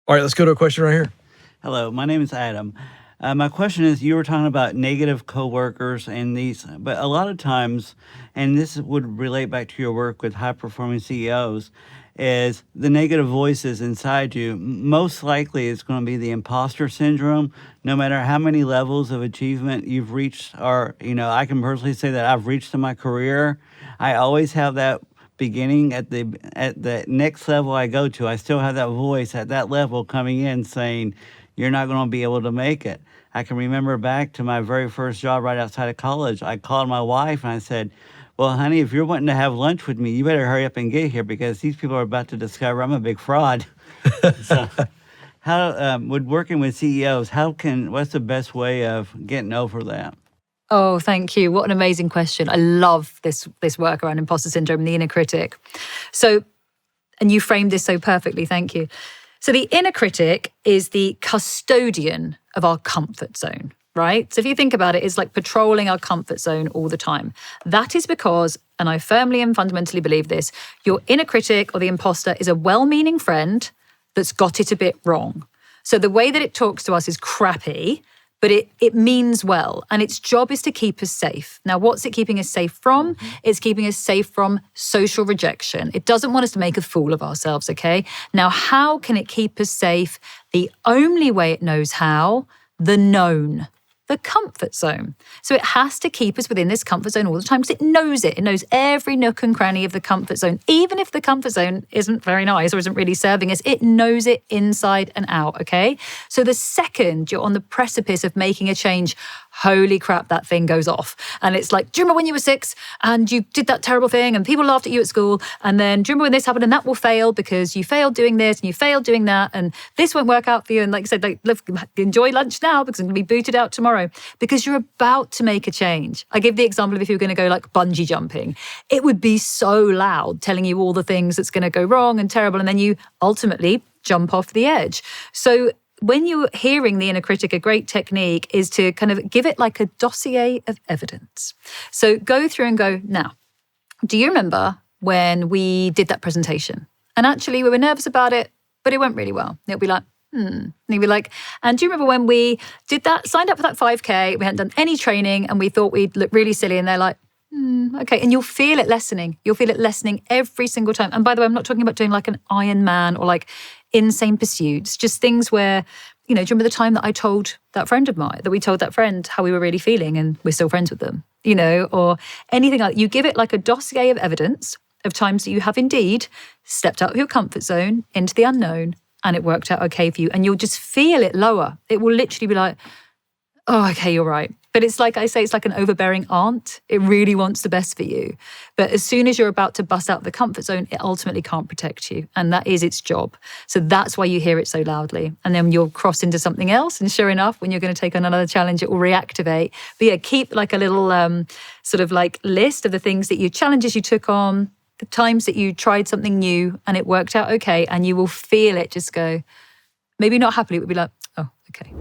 All right, let's go to a question right here. Hello, my name is Adam. My question is, you were talking about negative coworkers and these, but a lot of times, and this would relate back to your work with high-performing CEOs, is the negative voices inside you. Most likely, it's going to be the imposter syndrome. No matter how many levels of achievement you've reached, or I can personally say that I've reached in my career. I always have that beginning at the next level I go to. I still have that voice at that level coming in saying, you're not going to be able to make it. I can remember back to my very first job right outside of college. I called my wife and I said, well, honey, if you're wanting to have lunch with me, you better hurry up and get here because these people are about to discover I'm a big fraud. So how would working with CEOs, what's the best way of getting over that? Oh, thank you. What an amazing question. I love this work around imposter syndrome and the inner critic. So, and you framed this so perfectly, thank you. So the inner critic is the custodian of our comfort zone, right? So if you think about it, it's like patrolling our comfort zone all the time. That is because, and I firmly and fundamentally believe this, your inner critic or the imposter is a well-meaning friend that's got it a bit wrong. So the way that it talks to us is crappy, but it means well, and its job is to keep us safe. Now, what's it keeping us safe from? It's keeping us safe from social rejection. It doesn't want us to make a fool of ourselves, okay? Now, how can it keep us safe? The only way it knows how, the known, the comfort zone. So it has to keep us within this comfort zone all the time because it knows it. It knows every nook and cranny of the comfort zone. Even if the comfort zone isn't very nice or isn't really serving us, it knows it inside and out, okay? So the second you're on the precipice of making a change, holy crap, that thing goes off. And it's like, do you remember when you were 6 and you did that terrible thing and people laughed at you at school? And then do you remember when this happened and that will fail because you failed doing this and you failed doing that and this won't work out for you. And like I said, enjoy lunch now because I'm going to be booted out tomorrow. Because you're about to make a change. I give the example of if you were going to go like bungee jumping. It would be so loud telling you all the things that's going to go wrong and terrible. And then you ultimately jump off the edge. So when you're hearing the inner critic, a great technique is to kind of give it like a dossier of evidence. So go through and go, now, do you remember when we did that presentation? And actually we were nervous about it, but it went really well. It'll be like, And you'd be like, and do you remember when we did that, signed up for that 5K, we hadn't done any training and we thought we'd look really silly and they're like, okay. And you'll feel it lessening. You'll feel it lessening every single time. And by the way, I'm not talking about doing like an Ironman or like insane pursuits, just things where, do you remember the time that I told that friend of mine, that we told that friend how we were really feeling and we're still friends with them, or anything like that. You give it like a dossier of evidence of times that you have indeed stepped out of your comfort zone into the unknown and it worked out okay for you. And you'll just feel it lower. It will literally be like, oh, okay, you're right. But it's like I say, it's like an overbearing aunt. It really wants the best for you. But as soon as you're about to bust out the comfort zone, it ultimately can't protect you. And that is its job. So that's why you hear it so loudly. And then you'll cross into something else. And sure enough, when you're going to take on another challenge, it will reactivate. But yeah, keep like a little sort of like list of the things that challenges you took on, the times that you tried something new and it worked out okay. And you will feel it just go, maybe not happily, it would be like, oh, okay.